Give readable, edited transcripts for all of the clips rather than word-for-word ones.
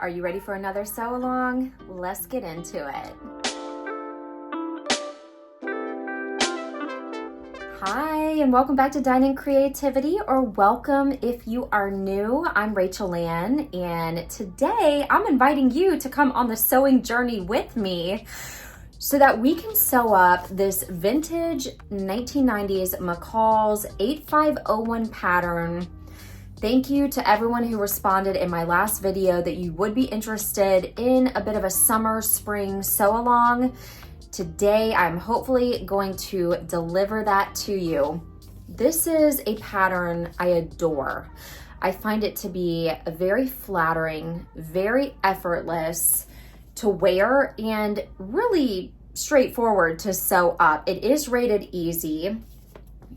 Are you ready for another sew along? Let's get into it. Hi, and welcome back to Dine in Creativity, or welcome if you are new. I'm Rachel Ann, and today I'm inviting you to come on the sewing journey with me so that we can sew up this vintage 1990s McCall's 8501 pattern. Thank you to everyone who responded in my last video that you would be interested in a bit of a summer, spring sew along. Today, I'm hopefully going to deliver that to you. This is a pattern I adore. I find it to be very flattering, very effortless to wear, and really straightforward to sew up. It is rated easy.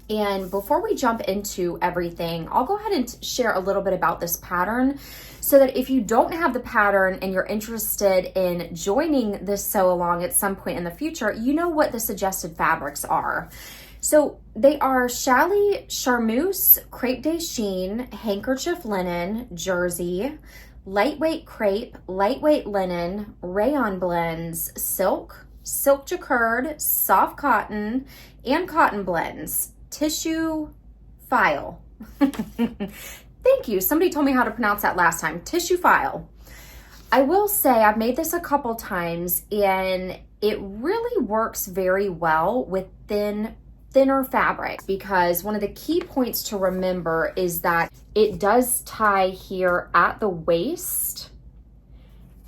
And before we jump into everything, I'll go ahead and share a little bit about this pattern so that if you don't have the pattern and you're interested in joining this sew along at some point in the future, you know what the suggested fabrics are. So they are challis, charmeuse, crepe de chine, handkerchief linen, jersey, lightweight crepe, lightweight linen, rayon blends, silk, silk jacquard, soft cotton, and cotton blends. Tissue file. Thank you. Somebody told me how to pronounce that last time. Tissue file. I will say I've made this a couple times and it really works very well with thinner fabrics, because one of the key points to remember is that it does tie here at the waist,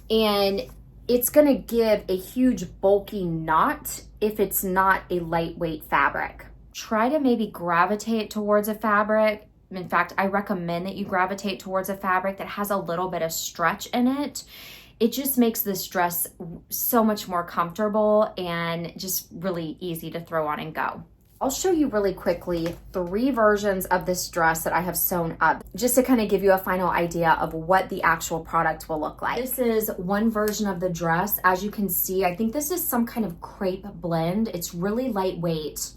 and it's going to give a huge bulky knot if it's not a lightweight fabric. Try to maybe gravitate towards a fabric. In fact, I recommend that you gravitate towards a fabric that has a little bit of stretch in it. It just makes this dress so much more comfortable and just really easy to throw on and go. I'll show you really quickly 3 versions of this dress that I have sewn up, just to kind of give you a final idea of what the actual product will look like. This is one version of the dress. As you can see, I think this is some kind of crepe blend. It's really lightweight.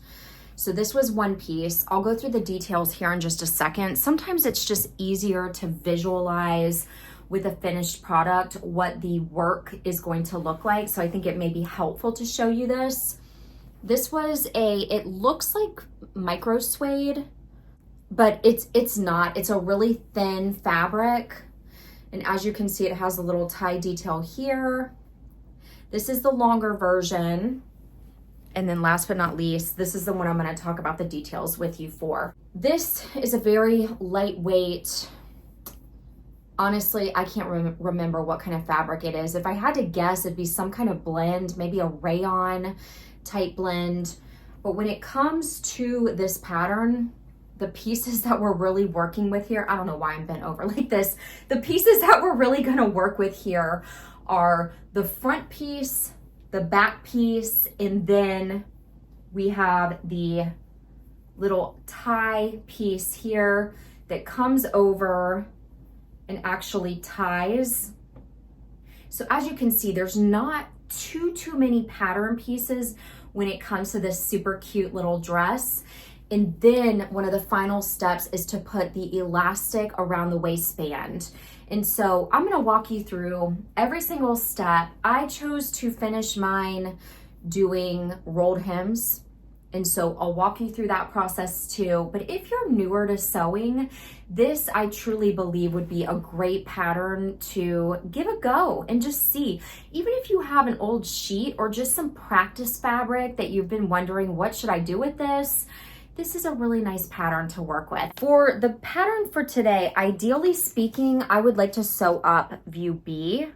So this was one piece. I'll go through the details here in just a second. Sometimes it's just easier to visualize with a finished product what the work is going to look like. So I think it may be helpful to show you this. This was it looks like micro suede, but it's not. It's a really thin fabric. And as you can see, it has a little tie detail here. This is the longer version. And then last but not least, this is the one I'm going to talk about the details with you for. This is a very lightweight, honestly, I can't remember what kind of fabric it is. If I had to guess, it'd be some kind of blend, maybe a rayon type blend. But when it comes to this pattern, the pieces that we're really working with here, I don't know why I'm bent over like this. The pieces that we're really going to work with here are the front piece, the back piece, and then we have the little tie piece here that comes over and actually ties. So as you can see, there's not too many pattern pieces when it comes to this super cute little dress. And then one of the final steps is to put the elastic around the waistband. And so I'm gonna walk you through every single step. I chose to finish mine doing rolled hems, and so I'll walk you through that process too. But if you're newer to sewing, this I truly believe would be a great pattern to give a go and just see. Even if you have an old sheet or just some practice fabric that you've been wondering, what should I do with this? This is a really nice pattern to work with. For the pattern for today, ideally speaking, I would like to sew up view B,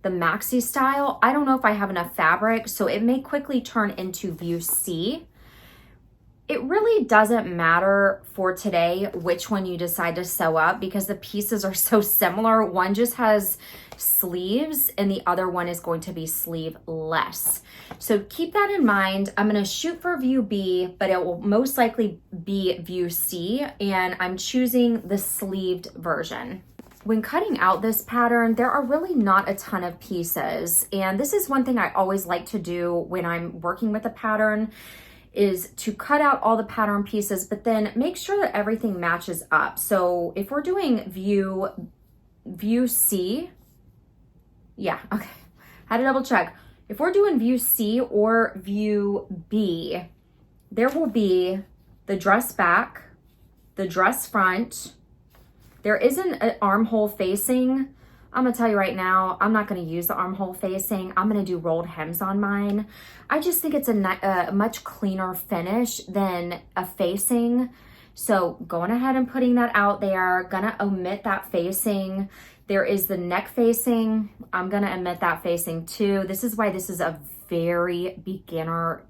the maxi style. I don't know if I have enough fabric, so it may quickly turn into view C. It really doesn't matter for today which one you decide to sew up, because the pieces are so similar. One just has sleeves and the other one is going to be sleeveless. So keep that in mind. I'm going to shoot for view B, but it will most likely be view C, and I'm choosing the sleeved version. When cutting out this pattern, there are really not a ton of pieces, and this is one thing I always like to do when I'm working with a pattern, is to cut out all the pattern pieces, but then make sure that everything matches up. So if we're doing view C, Yeah, okay. Had to double check. If we're doing view C or view B, there will be the dress back, the dress front. There isn't an armhole facing. I'm gonna tell you right now, I'm not gonna use the armhole facing. I'm gonna do rolled hems on mine. I just think it's a much cleaner finish than a facing. So going ahead and putting that out there, gonna omit that facing. There is the neck facing. I'm gonna omit that facing too. This is why this is a very beginner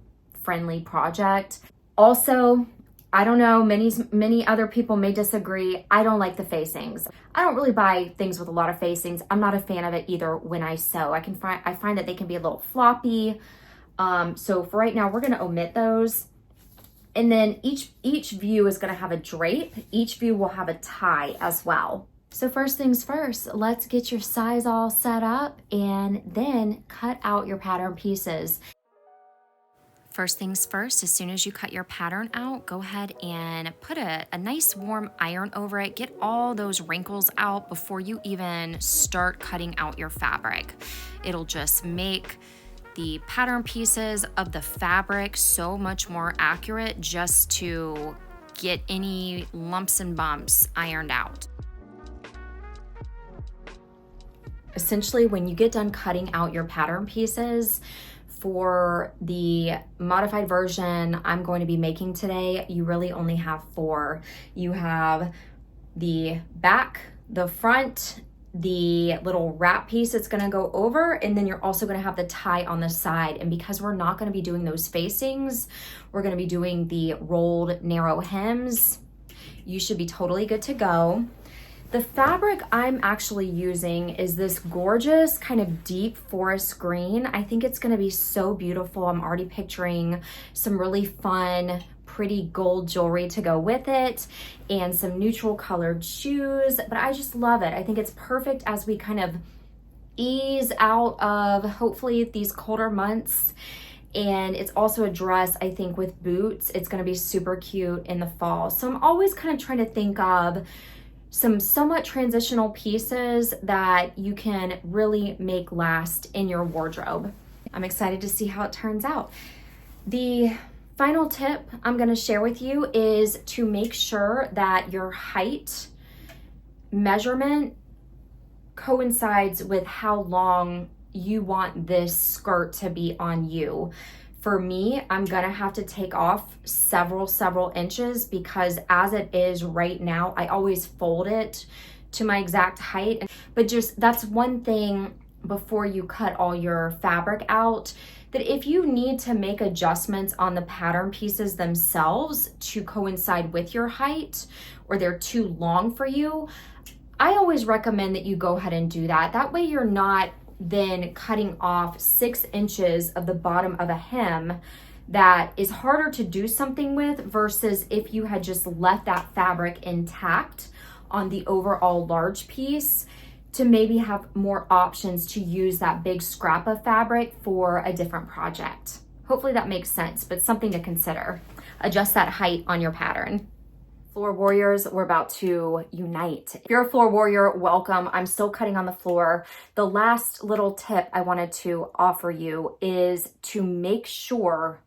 friendly project. Also, I don't know, many other people may disagree. I don't like the facings. I don't really buy things with a lot of facings. I'm not a fan of it either when I sew. I find that they can be a little floppy. So for right now, we're gonna omit those. And then each view is gonna have a drape. Each view will have a tie as well. So first things first, let's get your size all set up and then cut out your pattern pieces. First things first, as soon as you cut your pattern out, go ahead and put a nice warm iron over it. Get all those wrinkles out before you even start cutting out your fabric. It'll just make the pattern pieces of the fabric so much more accurate just to get any lumps and bumps ironed out. Essentially, when you get done cutting out your pattern pieces, for the modified version I'm going to be making today, you really only have 4. You have the back, the front, the little wrap piece that's gonna go over, and then you're also gonna have the tie on the side. And because we're not gonna be doing those facings, we're gonna be doing the rolled narrow hems. You should be totally good to go. The fabric I'm actually using is this gorgeous kind of deep forest green. I think it's gonna be so beautiful. I'm already picturing some really fun, pretty gold jewelry to go with it and some neutral colored shoes, but I just love it. I think it's perfect as we kind of ease out of hopefully these colder months. And it's also a dress, I think, with boots. It's gonna be super cute in the fall. So I'm always kind of trying to think of some somewhat transitional pieces that you can really make last in your wardrobe. I'm excited to see how it turns out. The final tip I'm going to share with you is to make sure that your height measurement coincides with how long you want this skirt to be on you. For me, I'm gonna have to take off several inches because as it is right now, I always fold it to my exact height. But just that's one thing before you cut all your fabric out, that if you need to make adjustments on the pattern pieces themselves to coincide with your height, or they're too long for you, I always recommend that you go ahead and do that. That way you're not then cutting off 6 inches of the bottom of a hem that is harder to do something with versus if you had just left that fabric intact on the overall large piece to maybe have more options to use that big scrap of fabric for a different project. Hopefully that makes sense, but something to consider. Adjust that height on your pattern. Floor warriors, we're about to unite. If you're a floor warrior, welcome. I'm still cutting on the floor. The last little tip I wanted to offer you is to make sure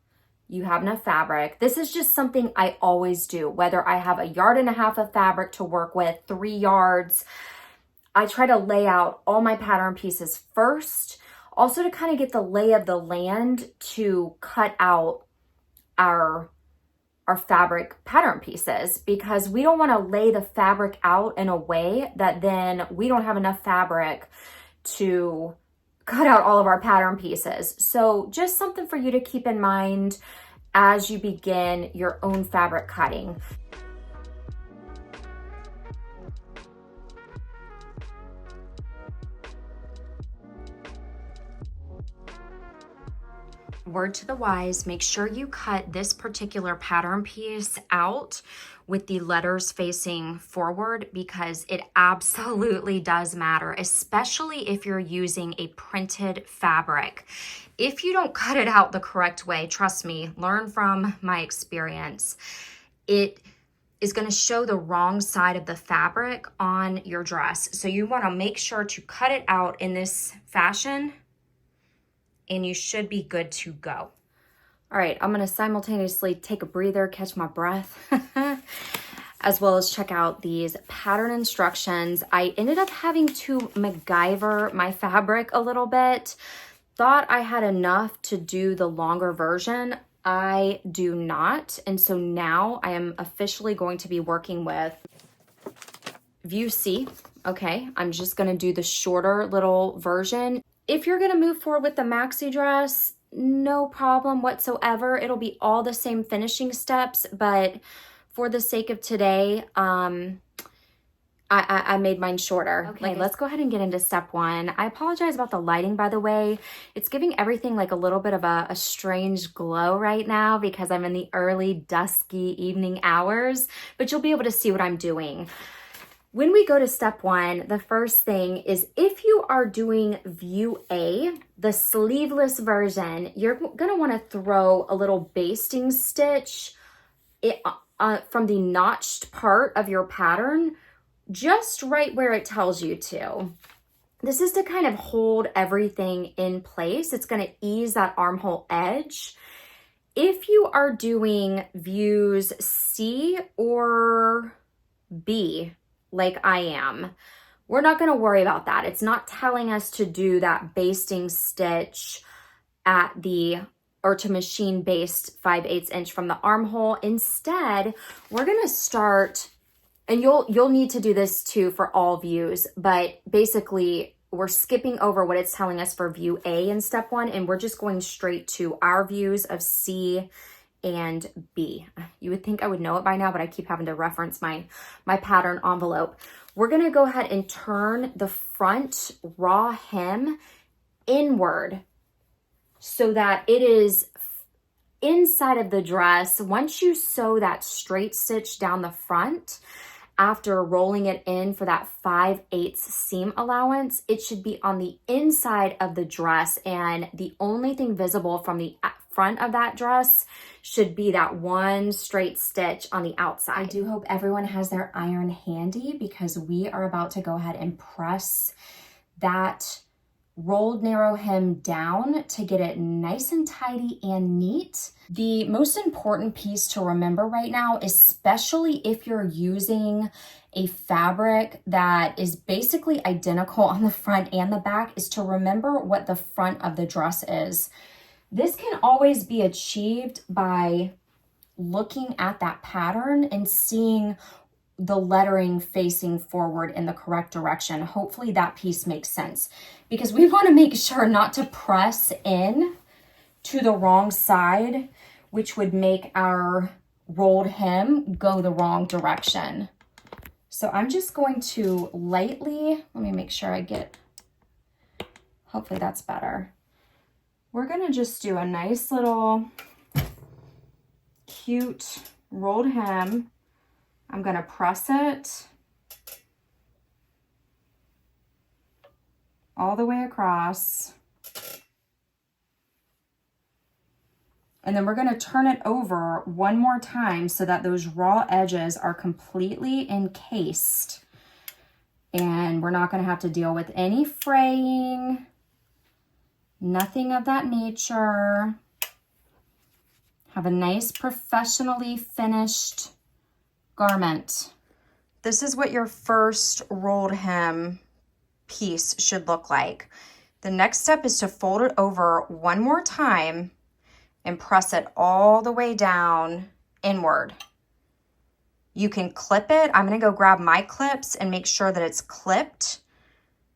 you have enough fabric. This is just something I always do, whether I have 1.5 yards of fabric to work with, 3 yards. I try to lay out all my pattern pieces first, also to kind of get the lay of the land to cut out our fabric pattern pieces, because we don't want to lay the fabric out in a way that then we don't have enough fabric to cut out all of our pattern pieces. So just something for you to keep in mind as you begin your own fabric cutting. Word to the wise, make sure you cut this particular pattern piece out with the letters facing forward, because it absolutely does matter, especially if you're using a printed fabric. If you don't cut it out the correct way, trust me, learn from my experience, it is going to show the wrong side of the fabric on your dress. So you want to make sure to cut it out in this fashion, and you should be good to go. All right, I'm going to simultaneously take a breather, catch my breath, as well as check out these pattern instructions. I ended up having to MacGyver my fabric a little bit. Thought I had enough to do the longer version. I do not. And so now I am officially going to be working with View C. Okay, I'm just going to do the shorter little version. If you're going to move forward with the maxi dress, no problem whatsoever. It'll be all the same finishing steps, but for the sake of today, I made mine shorter. Okay, let's go ahead and get into step one. I apologize about the lighting, by the way. It's giving everything like a little bit of a strange glow right now because I'm in the early, dusky evening hours, but you'll be able to see what I'm doing. When we go to step one, the first thing is if you are doing view A, the sleeveless version, you're gonna wanna throw a little basting stitch from the notched part of your pattern just right where it tells you to. This is to kind of hold everything in place. It's going to ease that armhole edge. If you are doing views C or B, like I am, we're not going to worry about that. It's not telling us to do that basting stitch at the, or to machine baste 5/8 inch from the armhole. Instead, we're going to start, and you'll need to do this too for all views, but basically we're skipping over what it's telling us for view A in step one, and we're just going straight to our views of C and B. You would think I would know it by now, but I keep having to reference my pattern envelope. We're gonna go ahead and turn the front raw hem inward so that it is inside of the dress. Once you sew that straight stitch down the front, after rolling it in for that 5/8 seam allowance, it should be on the inside of the dress, and the only thing visible from the front of that dress should be that one straight stitch on the outside. I do hope everyone has their iron handy because we are about to go ahead and press that rolled narrow hem down to get it nice and tidy and neat. The most important piece to remember right now, especially if you're using a fabric that is basically identical on the front and the back, is to remember what the front of the dress is. This can always be achieved by looking at that pattern and seeing the lettering facing forward in the correct direction. Hopefully that piece makes sense, because we want to make sure not to press in to the wrong side, which would make our rolled hem go the wrong direction. So I'm just going to lightly, let me make sure I get, hopefully that's better. We're going to just do a nice little cute rolled hem. I'm going to press it all the way across. And then we're going to turn it over one more time so that those raw edges are completely encased. And we're not going to have to deal with any fraying, nothing of that nature. Have a nice professionally finished garment. This is what your first rolled hem piece should look like. The next step is to fold it over one more time and press it all the way down inward. You can clip it. I'm going to go grab my clips and make sure that it's clipped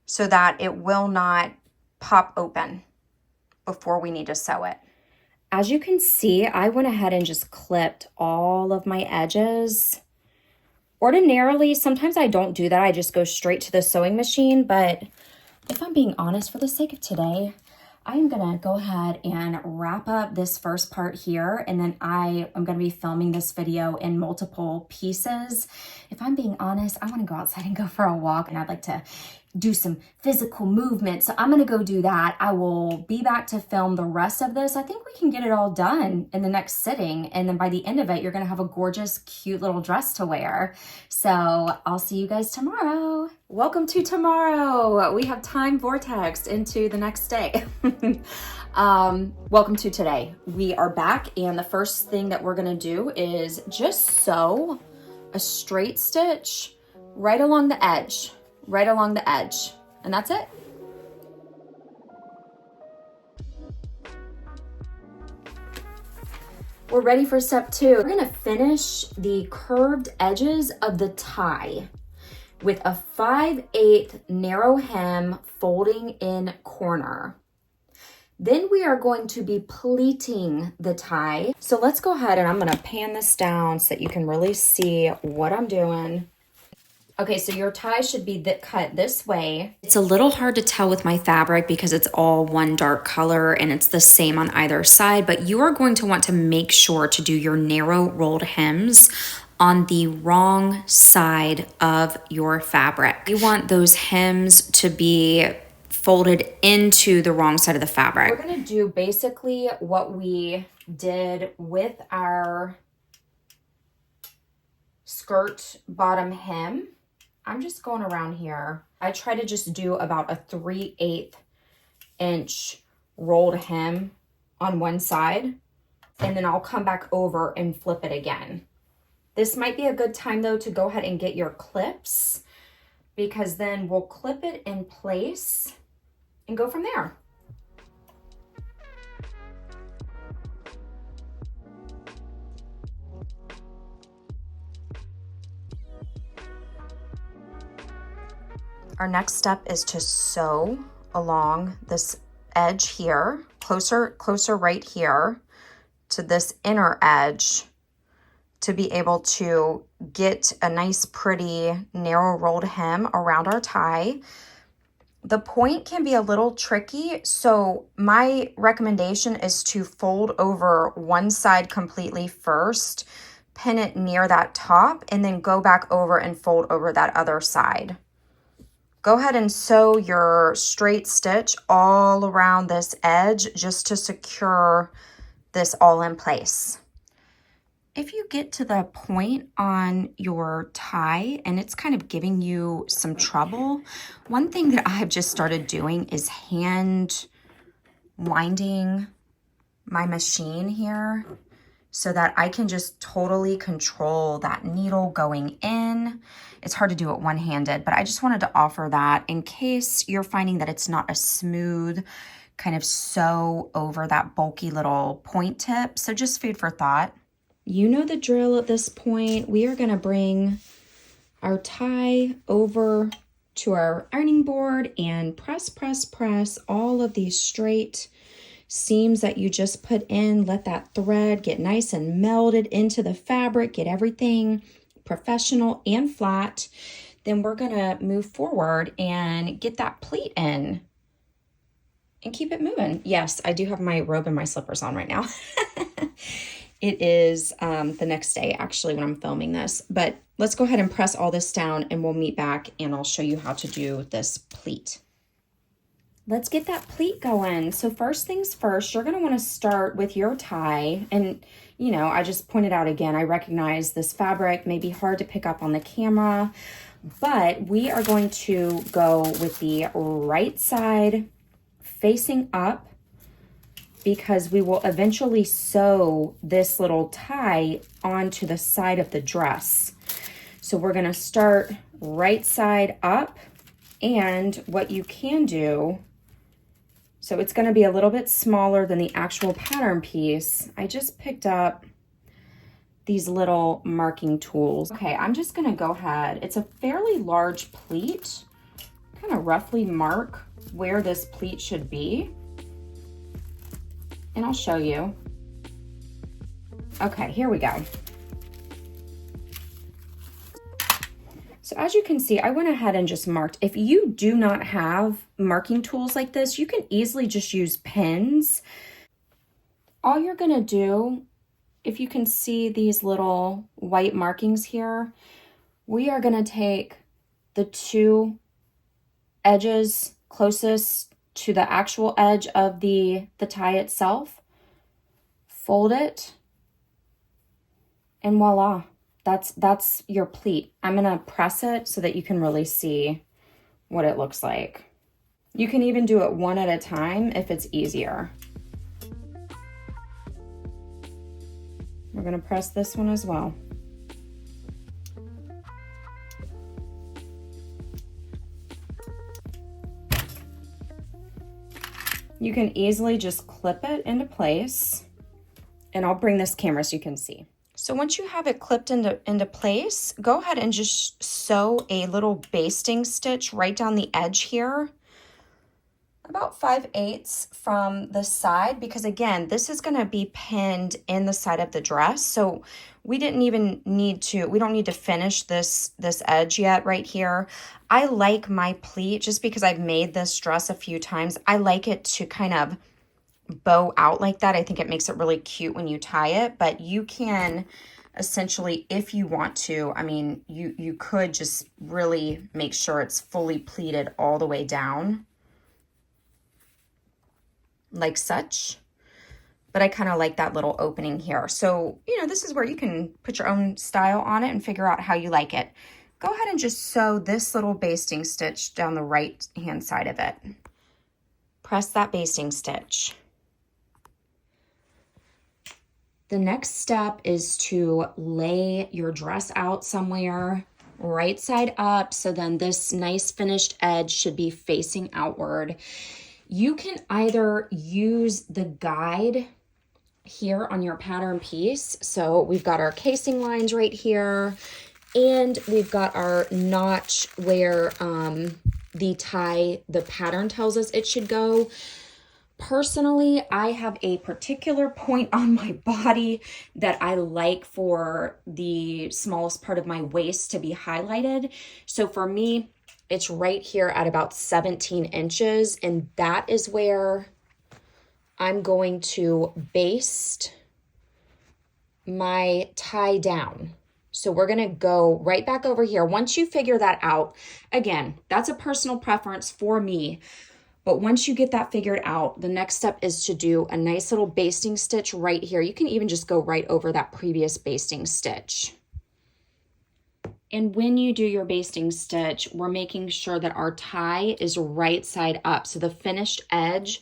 so that it will not pop open before we need to sew it. As you can see, I went ahead and just clipped all of my edges. Ordinarily, sometimes I don't do that. I just go straight to the sewing machine, but if I'm being honest, for the sake of today, I am gonna go ahead and wrap up this first part here, and then I am gonna be filming this video in multiple pieces. If I'm being honest, I wanna go outside and go for a walk, and I'd like to do some physical movement. So I'm gonna go do that. I will be back to film the rest of this. I think we can get it all done in the next sitting. And then by the end of it, you're gonna have a gorgeous, cute little dress to wear. So I'll see you guys tomorrow. Welcome to tomorrow. We have time vortexed into the next day. Welcome to today. We are back, and the first thing that we're gonna do is just sew a straight stitch right along the edge. Right along the edge, and that's it. We're ready for step 2. We're gonna finish the curved edges of the tie with a 5/8 narrow hem folding in corner. Then we are going to be pleating the tie. So let's go ahead, and I'm gonna pan this down so that you can really see what I'm doing. Okay, so your tie should be cut this way. It's a little hard to tell with my fabric because it's all one dark color and it's the same on either side, but you are going to want to make sure to do your narrow rolled hems on the wrong side of your fabric. You want those hems to be folded into the wrong side of the fabric. We're gonna do basically what we did with our skirt bottom hem. I'm just going around here. I try to just do about a 3/8 inch rolled hem on one side, and then I'll come back over and flip it again. This might be a good time though to go ahead and get your clips, because then we'll clip it in place and go from there. Our next step is to sew along this edge here, closer right here to this inner edge, to be able to get a nice pretty narrow rolled hem around our tie. The point can be a little tricky, so my recommendation is to fold over one side completely first, pin it near that top, and then go back over and fold over that other side. Go ahead and sew your straight stitch all around this edge just to secure this all in place. If you get to the point on your tie and it's kind of giving you some trouble, one thing that I've just started doing is hand winding my machine here so that I can just totally control that needle going in. It's hard to do it one-handed, but I just wanted to offer that in case you're finding that it's not a smooth kind of sew over that bulky little point tip. So just food for thought. You know the drill at this point. We are gonna bring our tie over to our ironing board and press all of these straight seams that you just put in. Let that thread get nice and melded into the fabric, get everything professional and flat. Then we're gonna move forward and get that pleat in and keep it moving. Yes, I do have my robe and my slippers on right now. It is the next day actually when I'm filming this, but let's go ahead and press all this down and we'll meet back and I'll show you how to do this pleat. Let's get that pleat going. So first things first, you're gonna wanna start with your tie. And you know, I just pointed out again, I recognize this fabric may be hard to pick up on the camera, but we are going to go with the right side facing up because we will eventually sew this little tie onto the side of the dress. So we're gonna start right side up, and what you can do, so it's gonna be a little bit smaller than the actual pattern piece. I just picked up these little marking tools. Okay, I'm just gonna go ahead. It's a fairly large pleat. Kind of roughly mark where this pleat should be. And I'll show you. Okay, here we go. So as you can see, I went ahead and just marked. If you do not have marking tools like this, you can easily just use pins. All you're gonna do, if you can see these little white markings here, we are gonna take the two edges closest to the actual edge of the tie itself, fold it, and voila, that's your pleat. I'm gonna press it so that you can really see what it looks like. You can even do it one at a time if it's easier. We're gonna press this one as well. You can easily just clip it into place, and I'll bring this camera so you can see. So once you have it clipped into place, go ahead and just sew a little basting stitch right down the edge here, about 5/8 from the side, because again, this is gonna be pinned in the side of the dress. So we don't need to finish this edge yet right here. I like my pleat, just because I've made this dress a few times, I like it to kind of bow out like that. I think it makes it really cute when you tie it, but you can essentially, if you want to, I mean, you could just really make sure it's fully pleated all the way down, like such. But I kind of like that little opening here. So, you know, this is where you can put your own style on it and figure out how you like it. Go ahead and just sew this little basting stitch down the right hand side of it. Press that basting stitch. The next step is to lay your dress out somewhere right side up, so then this nice finished edge should be facing outward. You can either use the guide here on your pattern piece. So we've got our casing lines right here, and we've got our notch where the pattern tells us it should go. Personally, I have a particular point on my body that I like for the smallest part of my waist to be highlighted. So for me, it's right here at about 17 inches, and that is where I'm going to baste my tie down. So we're gonna go right back over here. Once you figure that out, again, that's a personal preference for me, but once you get that figured out, the next step is to do a nice little basting stitch right here. You can even just go right over that previous basting stitch. And when you do your basting stitch, we're making sure that our tie is right side up. So the finished edge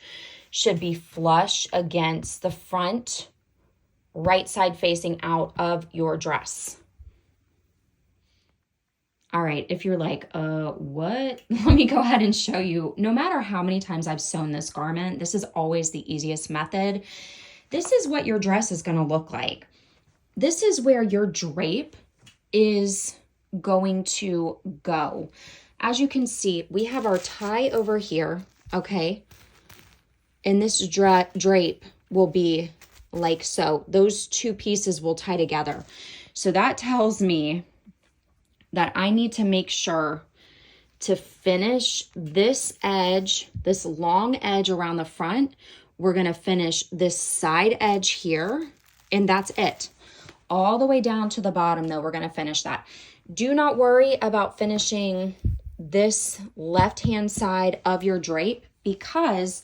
should be flush against the front, right side facing out of your dress. All right, if you're like, what? Let me go ahead and show you. No matter how many times I've sewn this garment, this is always the easiest method. This is what your dress is gonna look like. This is where your drape is going to go. As you can see, we have our tie over here, okay? And this drape will be like so. Those two pieces will tie together. So that tells me that I need to make sure to finish this edge, this long edge around the front. We're gonna finish this side edge here, and that's it. All the way down to the bottom though, we're gonna finish that. Do not worry about finishing this left-hand side of your drape, because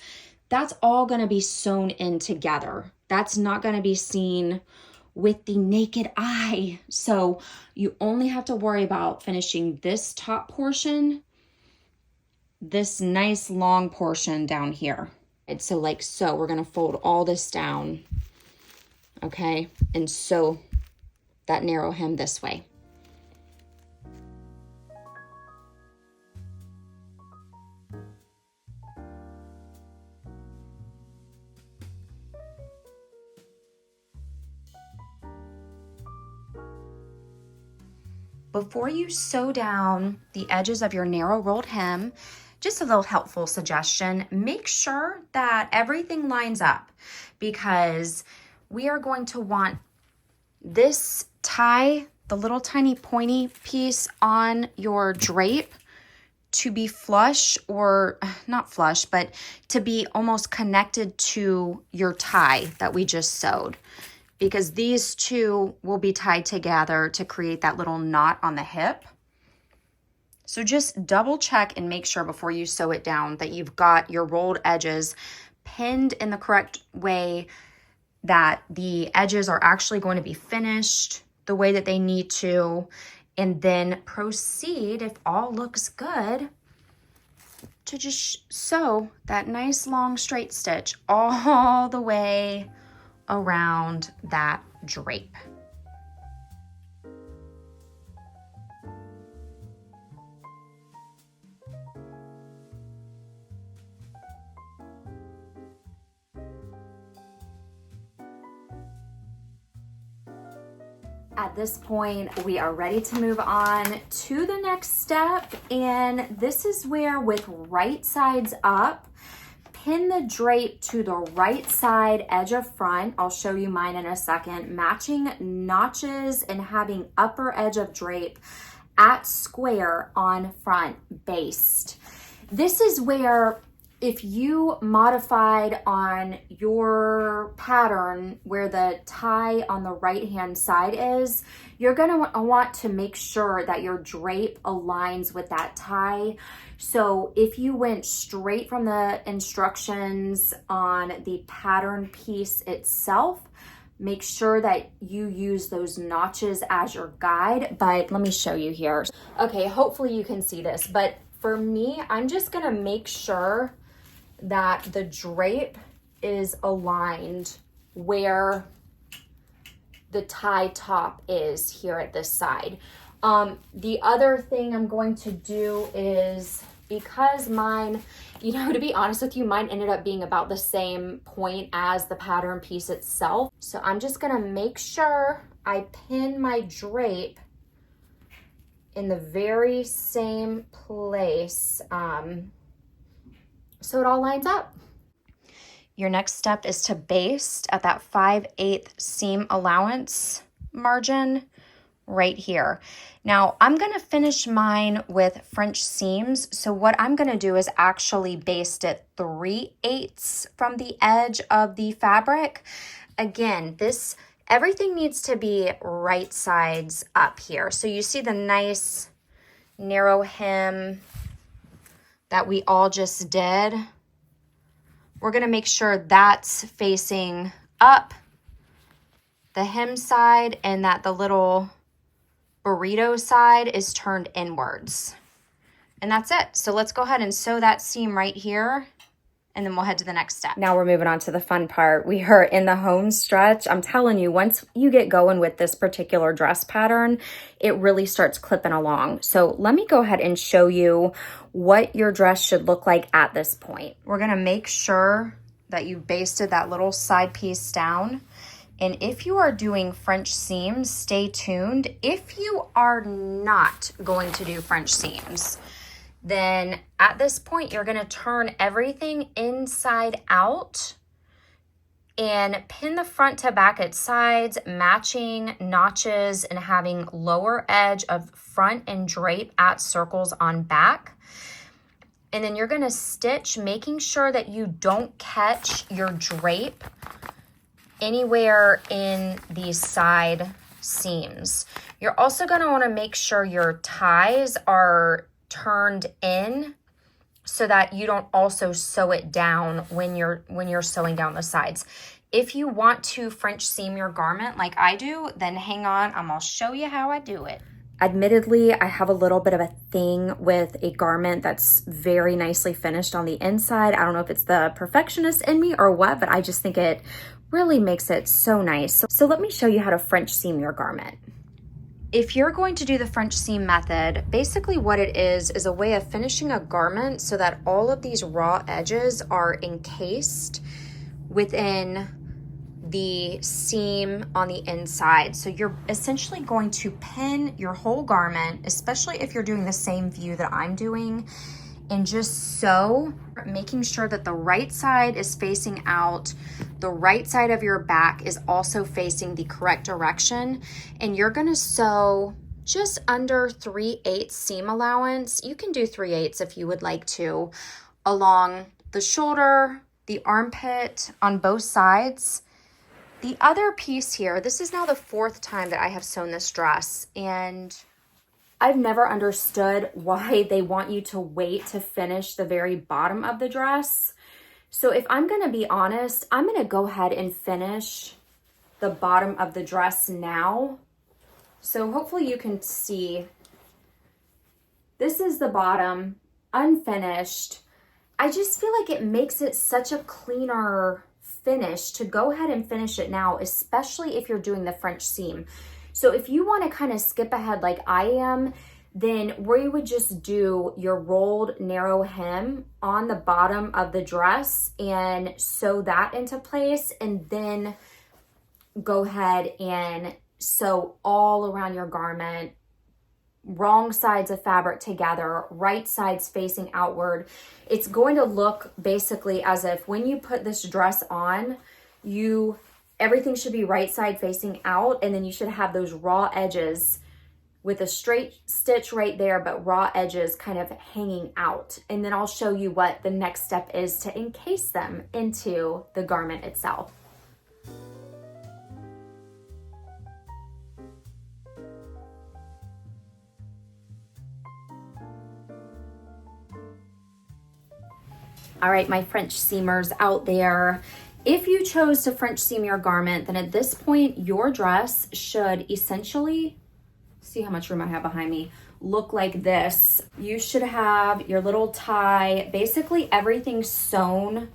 that's all gonna be sewn in together. That's not gonna be seen with the naked eye. So you only have to worry about finishing this top portion, this nice long portion down here. And so like so, we're gonna fold all this down, okay? And sew that narrow hem this way. Before you sew down the edges of your narrow rolled hem, just a little helpful suggestion, make sure that everything lines up, because we are going to want this tie, the little tiny pointy piece on your drape, to be flush, or not flush, but to be almost connected to your tie that we just sewed, because these two will be tied together to create that little knot on the hip. So just double check and make sure before you sew it down that you've got your rolled edges pinned in the correct way, that the edges are actually going to be finished the way that they need to, and then proceed, if all looks good, to just sew that nice long straight stitch all the way around that drape. At this point, we are ready to move on to the next step, and this is where, with right sides up, pin the drape to the right side edge of front. I'll show you mine in a second. Matching notches and having upper edge of drape at square on front baste. This is where, if you modified on your pattern where the tie on the right hand side is, you're gonna want to make sure that your drape aligns with that tie. So if you went straight from the instructions on the pattern piece itself, make sure that you use those notches as your guide. But let me show you here. Okay, hopefully you can see this, but for me, I'm just gonna make sure that the drape is aligned where the tie top is here at this side. The other thing I'm going to do is, because mine, you know, to be honest with you, mine ended up being about the same point as the pattern piece itself. So I'm just gonna make sure I pin my drape in the very same place, so it all lines up. Your next step is to baste at that 5/8 seam allowance margin right here. Now I'm gonna finish mine with French seams. So what I'm gonna do is actually baste it 3/8 from the edge of the fabric. Again, everything needs to be right sides up here. So you see the nice narrow hem that we all just did. We're gonna make sure that's facing up, the hem side, and that the little burrito side is turned inwards. And that's it. So let's go ahead and sew that seam right here, and then we'll head to the next step. Now we're moving on to the fun part. We are in the home stretch. I'm telling you, once you get going with this particular dress pattern, it really starts clipping along. So let me go ahead and show you what your dress should look like at this point. We're gonna make sure that you've basted that little side piece down. And if you are doing French seams, stay tuned. If you are not going to do French seams, then at this point, you're gonna turn everything inside out and pin the front to back at sides, matching notches and having lower edge of front and drape at circles on back. And then you're gonna stitch, making sure that you don't catch your drape anywhere in these side seams. You're also gonna wanna make sure your ties are turned in so that you don't also sew it down when you're sewing down the sides. If you want to French seam your garment like I do, then hang on, I'm gonna show you how I do it. Admittedly, I have a little bit of a thing with a garment that's very nicely finished on the inside. I don't know if it's the perfectionist in me or what, but I just think it really makes it so nice. So let me show you how to French seam your garment. If you're going to do the French seam method, basically what it is a way of finishing a garment so that all of these raw edges are encased within the seam on the inside. So you're essentially going to pin your whole garment, especially if you're doing the same view that I'm doing, and just sew, making sure that the right side is facing out, the right side of your back is also facing the correct direction, and you're gonna sew just under 3/8 seam allowance. You can do 3/8 if you would like to, along the shoulder, the armpit, on both sides. The other piece here, this is now the 4th time that I have sewn this dress, and I've never understood why they want you to wait to finish the very bottom of the dress. So if I'm gonna be honest, I'm gonna go ahead and finish the bottom of the dress now. So hopefully you can see, this is the bottom, unfinished. I just feel like it makes it such a cleaner finish to go ahead and finish it now, especially if you're doing the French seam. So if you want to kind of skip ahead like I am, then we would just do your rolled narrow hem on the bottom of the dress and sew that into place, and then go ahead and sew all around your garment, wrong sides of fabric together, right sides facing outward. It's going to look basically as if when you put this dress on, everything should be right side facing out, and then you should have those raw edges with a straight stitch right there, but raw edges kind of hanging out. And then I'll show you what the next step is to encase them into the garment itself. All right, my French seamers out there, if you chose to French seam your garment, then at this point, your dress should essentially, see how much room I have behind me, look like this. You should have your little tie, basically everything sewn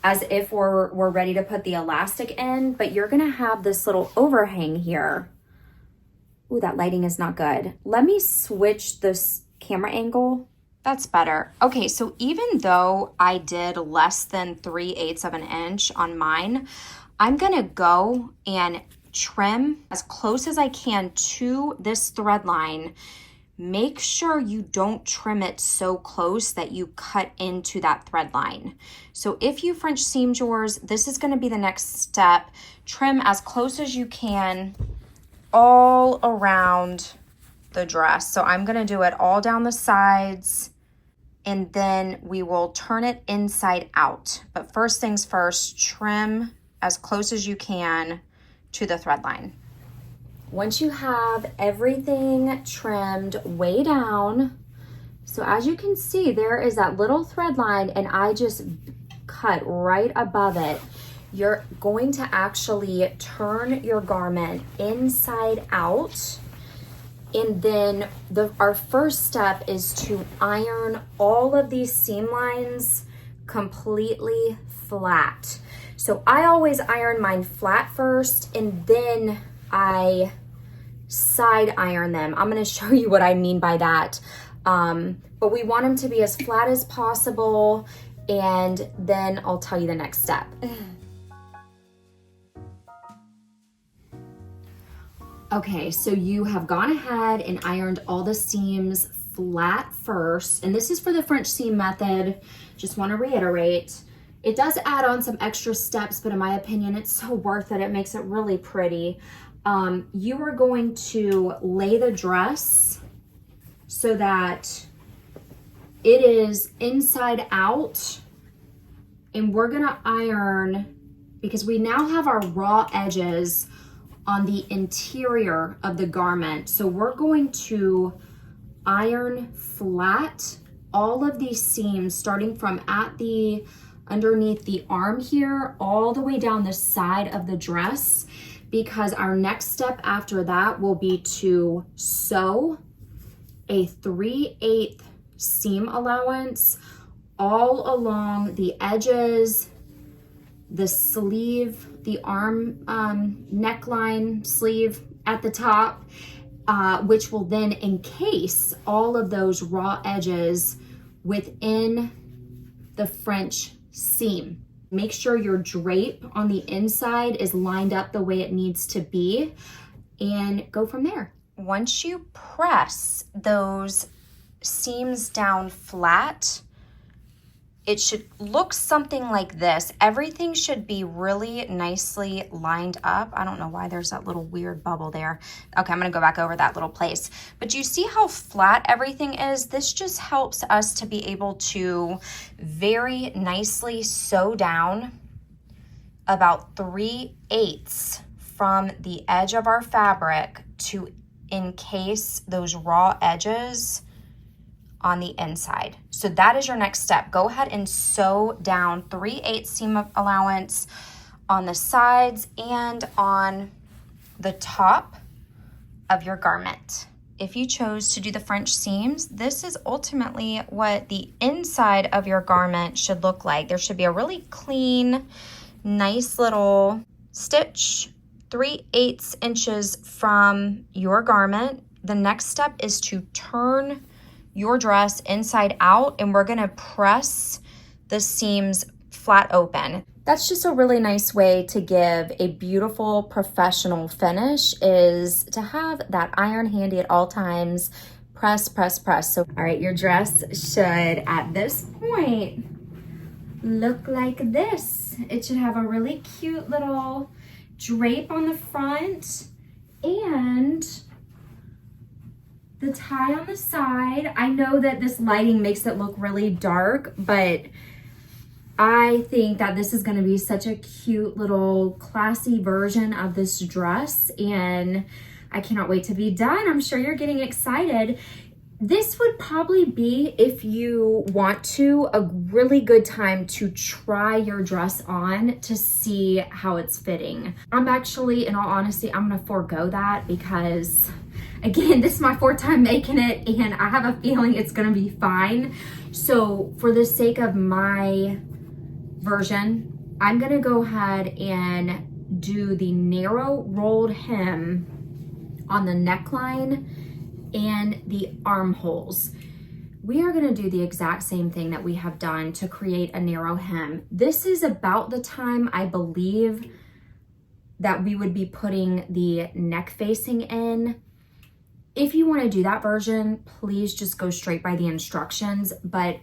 as if we're ready to put the elastic in, but you're gonna have this little overhang here. Ooh, that lighting is not good. Let me switch this camera angle. That's better. Okay, so even though I did less than 3/8 of an inch on mine, I'm gonna go and trim as close as I can to this thread line. Make sure you don't trim it so close that you cut into that thread line. So if you French seamed yours, this is gonna be the next step. Trim as close as you can all around the dress. So I'm gonna do it all down the sides, and then we will turn it inside out. But first things first, trim as close as you can to the thread line. Once you have everything trimmed way down, so as you can see, there is that little thread line, and I just cut right above it. You're going to actually turn your garment inside out. And then our first step is to iron all of these seam lines completely flat. So I always iron mine flat first, and then I side iron them. I'm gonna show you what I mean by that. But we want them to be as flat as possible, and then I'll tell you the next step. Okay, so you have gone ahead and ironed all the seams flat first, and this is for the French seam method. Just want to reiterate, it does add on some extra steps, but in my opinion, it's so worth it. It makes it really pretty. You are going to lay the dress so that it is inside out, and we're gonna iron, because we now have our raw edges on the interior of the garment. So we're going to iron flat all of these seams, starting from underneath the arm here, all the way down the side of the dress, because our next step after that will be to sew a 3/8 seam allowance all along the edges, the sleeve, the arm neckline sleeve at the top, which will then encase all of those raw edges within the French seam. Make sure your drape on the inside is lined up the way it needs to be, and go from there. Once you press those seams down flat, it should look something like this. Everything should be really nicely lined up. I don't know why there's that little weird bubble there. Okay, I'm gonna go back over that little place. But you see how flat everything is? This just helps us to be able to very nicely sew down about 3/8 from the edge of our fabric to encase those raw edges on the inside. So that is your next step. Go ahead and sew down 3/8 seam allowance on the sides and on the top of your garment. If you chose to do the French seams, this is ultimately what the inside of your garment should look like. There should be a really clean, nice little stitch 3/8 inches from your garment. The next step is to turn your dress inside out, and we're gonna press the seams flat open. That's just a really nice way to give a beautiful professional finish, is to have that iron handy at all times. Press, press, press. So, all right, your dress should at this point look like this. It should have a really cute little drape on the front and the tie on the side. I know that this lighting makes it look really dark, but I think that this is gonna be such a cute little classy version of this dress, and I cannot wait to be done. I'm sure you're getting excited. This would probably be, if you want to, a really good time to try your dress on to see how it's fitting. I'm actually, in all honesty, I'm gonna forego that because, again, this is my 4th time making it and I have a feeling it's gonna be fine. So for the sake of my version, I'm gonna go ahead and do the narrow rolled hem on the neckline and the armholes. We are gonna do the exact same thing that we have done to create a narrow hem. This is about the time, I believe, that we would be putting the neck facing in. If you wanna do that version, please just go straight by the instructions. But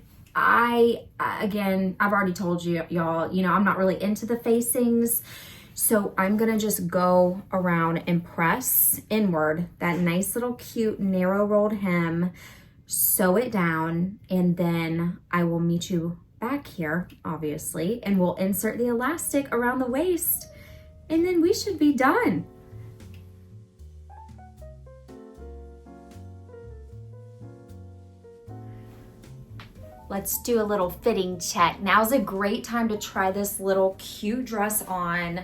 again, I've already told you, y'all, you know, I'm not really into the facings. So I'm gonna just go around and press inward that nice little cute narrow rolled hem, sew it down, and then I will meet you back here, obviously, and we'll insert the elastic around the waist, and then we should be done. Let's do a little fitting check. Now's a great time to try this little cute dress on.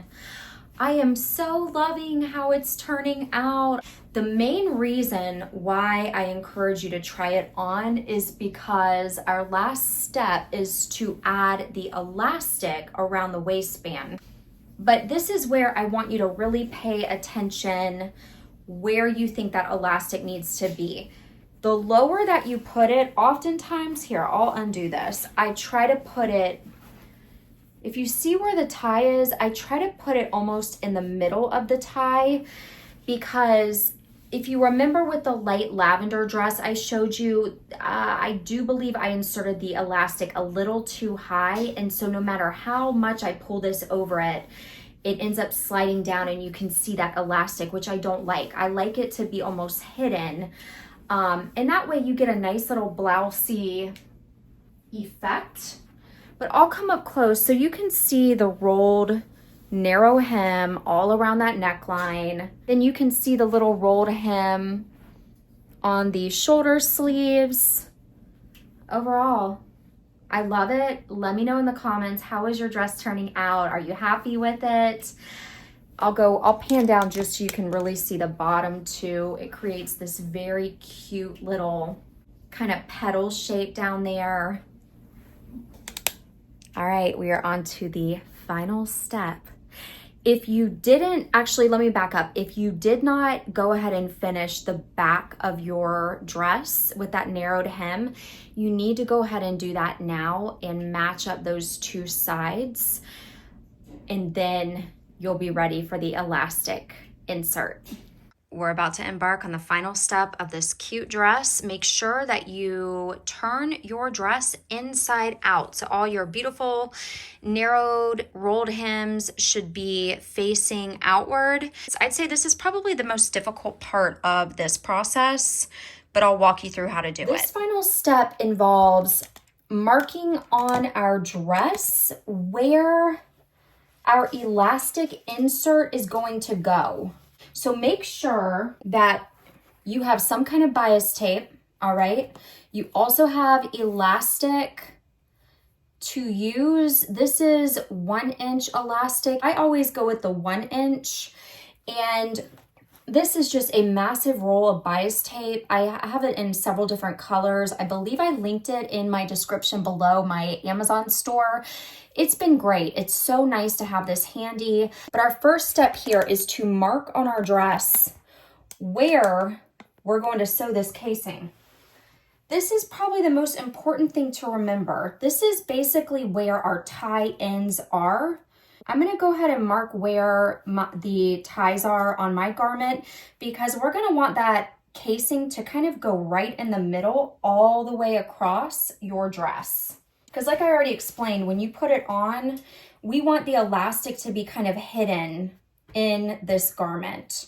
I am so loving how it's turning out. The main reason why I encourage you to try it on is because our last step is to add the elastic around the waistband. But this is where I want you to really pay attention where you think that elastic needs to be. The lower that you put it, oftentimes, here, I'll undo this. I try to put it, if you see where the tie is, I try to put it almost in the middle of the tie, because if you remember with the light lavender dress I showed you, I do believe I inserted the elastic a little too high, and so no matter how much I pull this over it, it ends up sliding down and you can see that elastic, which I don't like. I like it to be almost hidden. And that way you get a nice little blousey effect. But I'll come up close so you can see the rolled narrow hem all around that neckline. Then you can see the little rolled hem on the shoulder sleeves. Overall, I love it. Let me know in the comments, how is your dress turning out? Are you happy with it? I'll pan down just so you can really see the bottom too. It creates this very cute little kind of petal shape down there. All right, we are on to the final step. If you didn't, actually, let me back up. If you did not go ahead and finish the back of your dress with that narrowed hem, you need to go ahead and do that now and match up those two sides. And then you'll be ready for the elastic insert. We're about to embark on the final step of this cute dress. Make sure that you turn your dress inside out. So all your beautiful narrowed rolled hems should be facing outward. So I'd say this is probably the most difficult part of this process, but I'll walk you through how to do it. This final step involves marking on our dress where our elastic insert is going to go. So make sure that You have some kind of bias tape, all right? You also have elastic to use. This is 1-inch elastic. I always go with the 1-inch, and this is just a massive roll of bias tape. I have it in several different colors. I believe I linked it in my description below, my Amazon store. It's been great. It's so nice to have this handy. But our first step here is to mark on our dress where we're going to sew this casing. This is probably the most important thing to remember. This is basically where our tie ends are. I'm gonna go ahead and mark where the ties are on my garment, because we're gonna want that casing to kind of go right in the middle all the way across your dress. Because like I already explained, when you put it on, we want the elastic to be kind of hidden in this garment.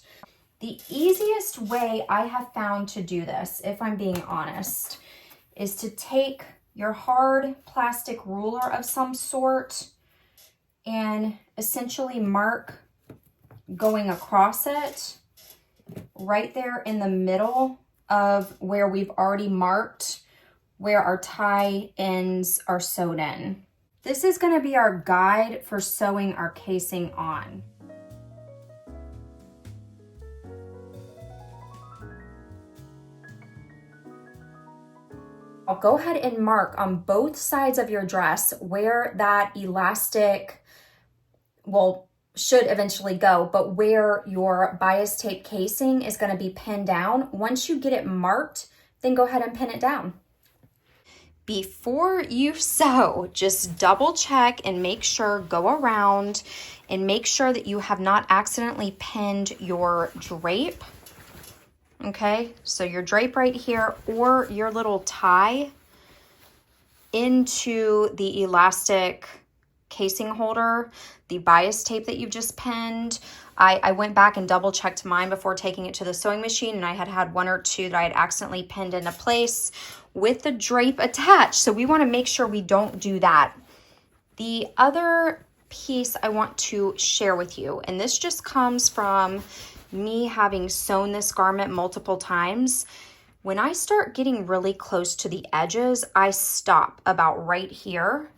The easiest way I have found to do this, if I'm being honest, is to take your hard plastic ruler of some sort and essentially mark going across it right there in the middle of where we've already marked where our tie ends are sewed in. This is going to be our guide for sewing our casing on. I'll go ahead and mark on both sides of your dress where that elastic, well, should eventually go, but where your bias tape casing is going to be pinned down. Once you get it marked, then go ahead and pin it down. Before you sew, just double check and make sure, go around and make sure that you have not accidentally pinned your drape. Okay, so your drape right here or your little tie into the elastic casing holder, the bias tape that you've just pinned. I went back and double checked mine before taking it to the sewing machine, and I had one or two that I had accidentally pinned into place with the drape attached. So we want to make sure we don't do that. The other piece I want to share with you, and this just comes from me having sewn this garment multiple times. When I start getting really close to the edges, I stop about right here,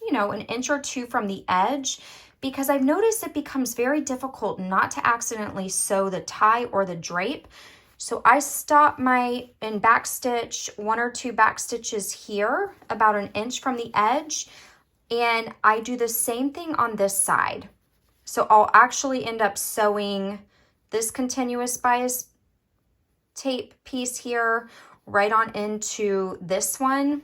you know, an inch or two from the edge, because I've noticed it becomes very difficult not to accidentally sew the tie or the drape. So I stop and backstitch 1 or 2 back stitches here about an inch from the edge, and I do the same thing on this side. So I'll actually end up sewing this continuous bias tape piece here right on into this one.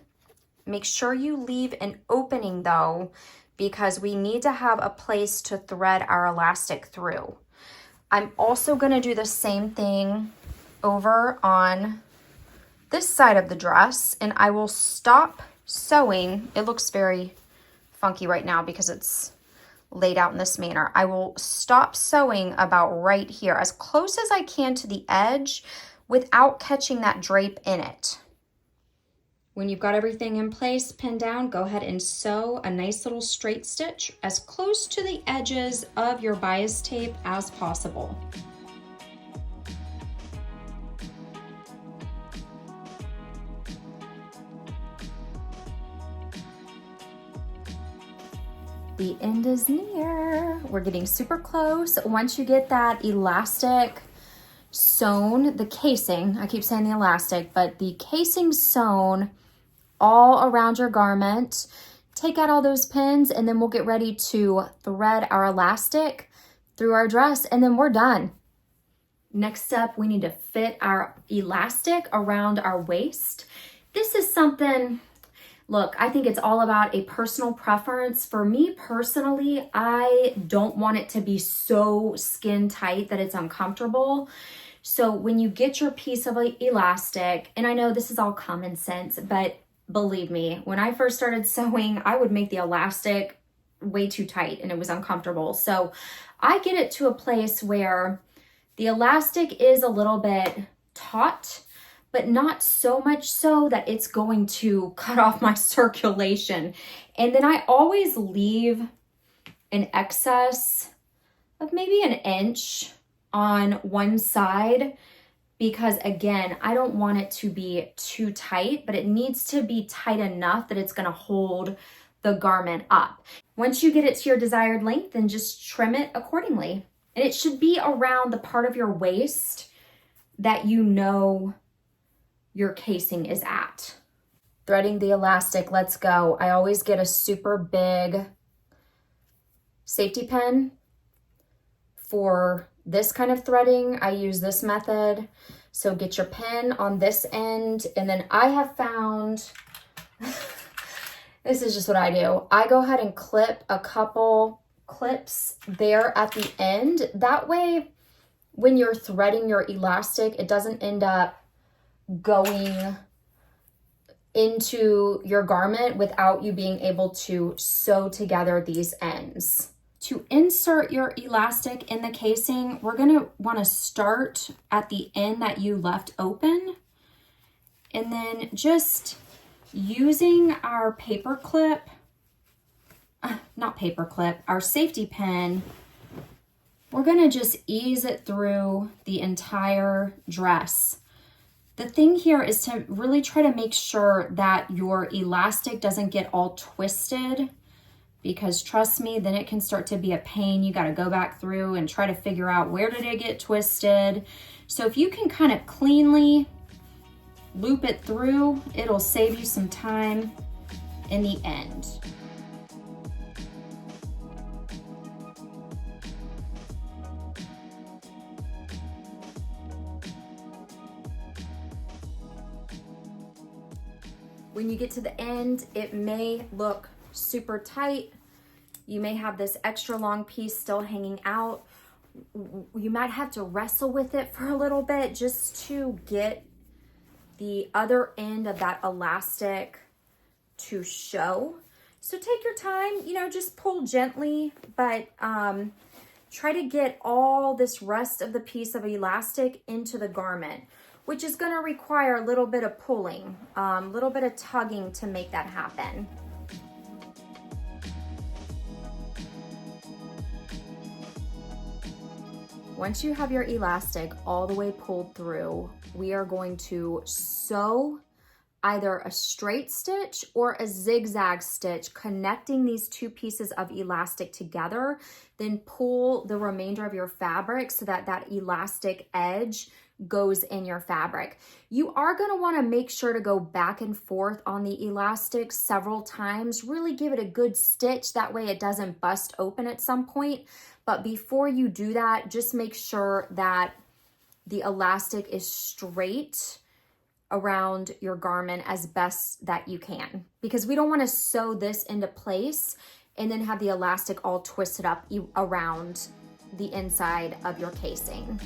Make sure you leave an opening though, because we need to have a place to thread our elastic through. I'm also going to do the same thing over on this side of the dress, and I will stop sewing. It looks very funky right now because it's laid out in this manner. I will stop sewing about right here, as close as I can to the edge without catching that drape in it. When you've got everything in place, pinned down, go ahead and sew a nice little straight stitch as close to the edges of your bias tape as possible. The end is near. We're getting super close. Once you get that elastic sewn, the casing, I keep saying the elastic, but the casing sewn all around your garment, take out all those pins, and then we'll get ready to thread our elastic through our dress, and then we're done. Next step, we need to fit our elastic around our waist. This is something, look, I think it's all about a personal preference. For me personally, I don't want it to be so skin tight that it's uncomfortable. So when you get your piece of elastic, and I know this is all common sense, but believe me, when I first started sewing, I would make the elastic way too tight and it was uncomfortable. So I get it to a place where the elastic is a little bit taut, but not so much so that it's going to cut off my circulation. And then I always leave an excess of maybe an inch on one side because again, I don't want it to be too tight, but it needs to be tight enough that it's gonna hold the garment up. Once you get it to your desired length, then just trim it accordingly. And it should be around the part of your waist that you know your casing is at. Threading the elastic, let's go. I always get a super big safety pin for this kind of threading. I use this method. So get your pin on this end, and then I have found, this is just what I do. I go ahead and clip a couple clips there at the end. That way, when you're threading your elastic, it doesn't end up going into your garment without you being able to sew together these ends. To insert your elastic in the casing, we're gonna wanna start at the end that you left open, and then just using our paper clip, our safety pin, we're gonna just ease it through the entire dress. The thing here is to really try to make sure that your elastic doesn't get all twisted, because trust me, then it can start to be a pain. You got to go back through and try to figure out where did it get twisted. So if you can kind of cleanly loop it through, it'll save you some time in the end. When you get to the end, it may look super tight. You may have this extra long piece still hanging out. You might have to wrestle with it for a little bit just to get the other end of that elastic to show. So take your time, you know, just pull gently, but try to get all this rest of the piece of elastic into the garment, which is going to require a little bit of pulling, a little bit of tugging to make that happen. Once you have your elastic all the way pulled through, we are going to sew either a straight stitch or a zigzag stitch connecting these two pieces of elastic together, then pull the remainder of your fabric so that that elastic edge goes in your fabric. You are going to want to make sure to go back and forth on the elastic several times, really give it a good stitch, that way it doesn't bust open at some point. But before you do that, just make sure that the elastic is straight around your garment as best that you can, because we don't want to sew this into place and then have the elastic all twisted up around the inside of your casing.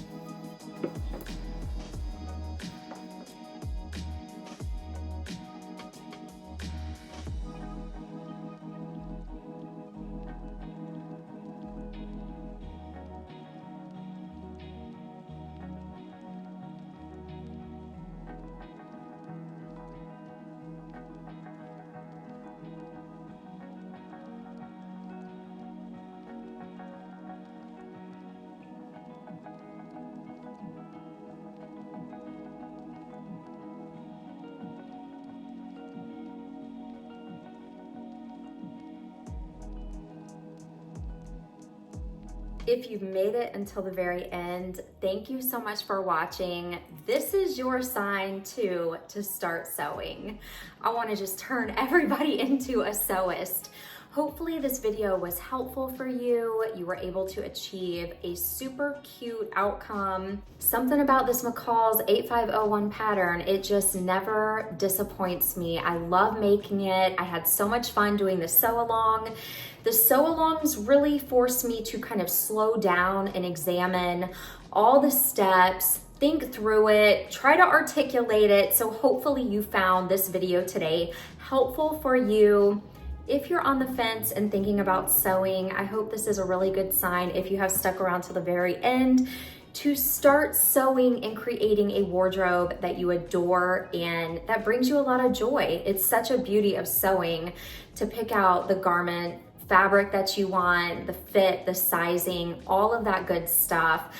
If you've made it until the very end, thank you so much for watching. This is your sign to start sewing. I want to just turn everybody into a sewist. Hopefully this video was helpful for you. You were able to achieve a super cute outcome. Something about this McCall's 8501 pattern, it just never disappoints me. I love making it. I had so much fun doing the sew along. The sew alongs really forced me to kind of slow down and examine all the steps, think through it, try to articulate it. So hopefully you found this video today helpful for you. If you're on the fence and thinking about sewing, I hope this is a really good sign, if you have stuck around to the very end, to start sewing and creating a wardrobe that you adore and that brings you a lot of joy. It's such a beauty of sewing to pick out the garment fabric that you want, the fit, the sizing, all of that good stuff.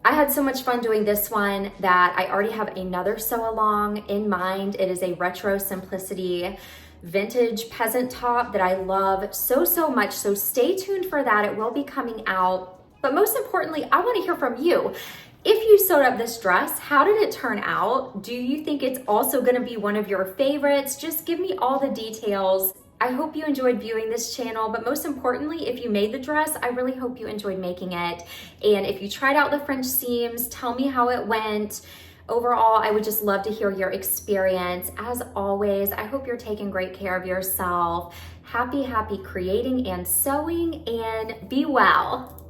I had so much fun doing this one that I already have another sew along in mind. It is a retro simplicity vintage peasant top that I love so much. So stay tuned for that. It will be coming out. But most importantly, I want to hear from you. If you sewed up this dress, how did it turn out? Do you think it's also going to be one of your favorites? Just give me all the details. I hope you enjoyed viewing this channel, but most importantly, if you made the dress, I really hope you enjoyed making it. And if you tried out the French seams, tell me how it went. Overall, I would just love to hear your experience. As always, I hope you're taking great care of yourself. Happy creating and sewing, and be well.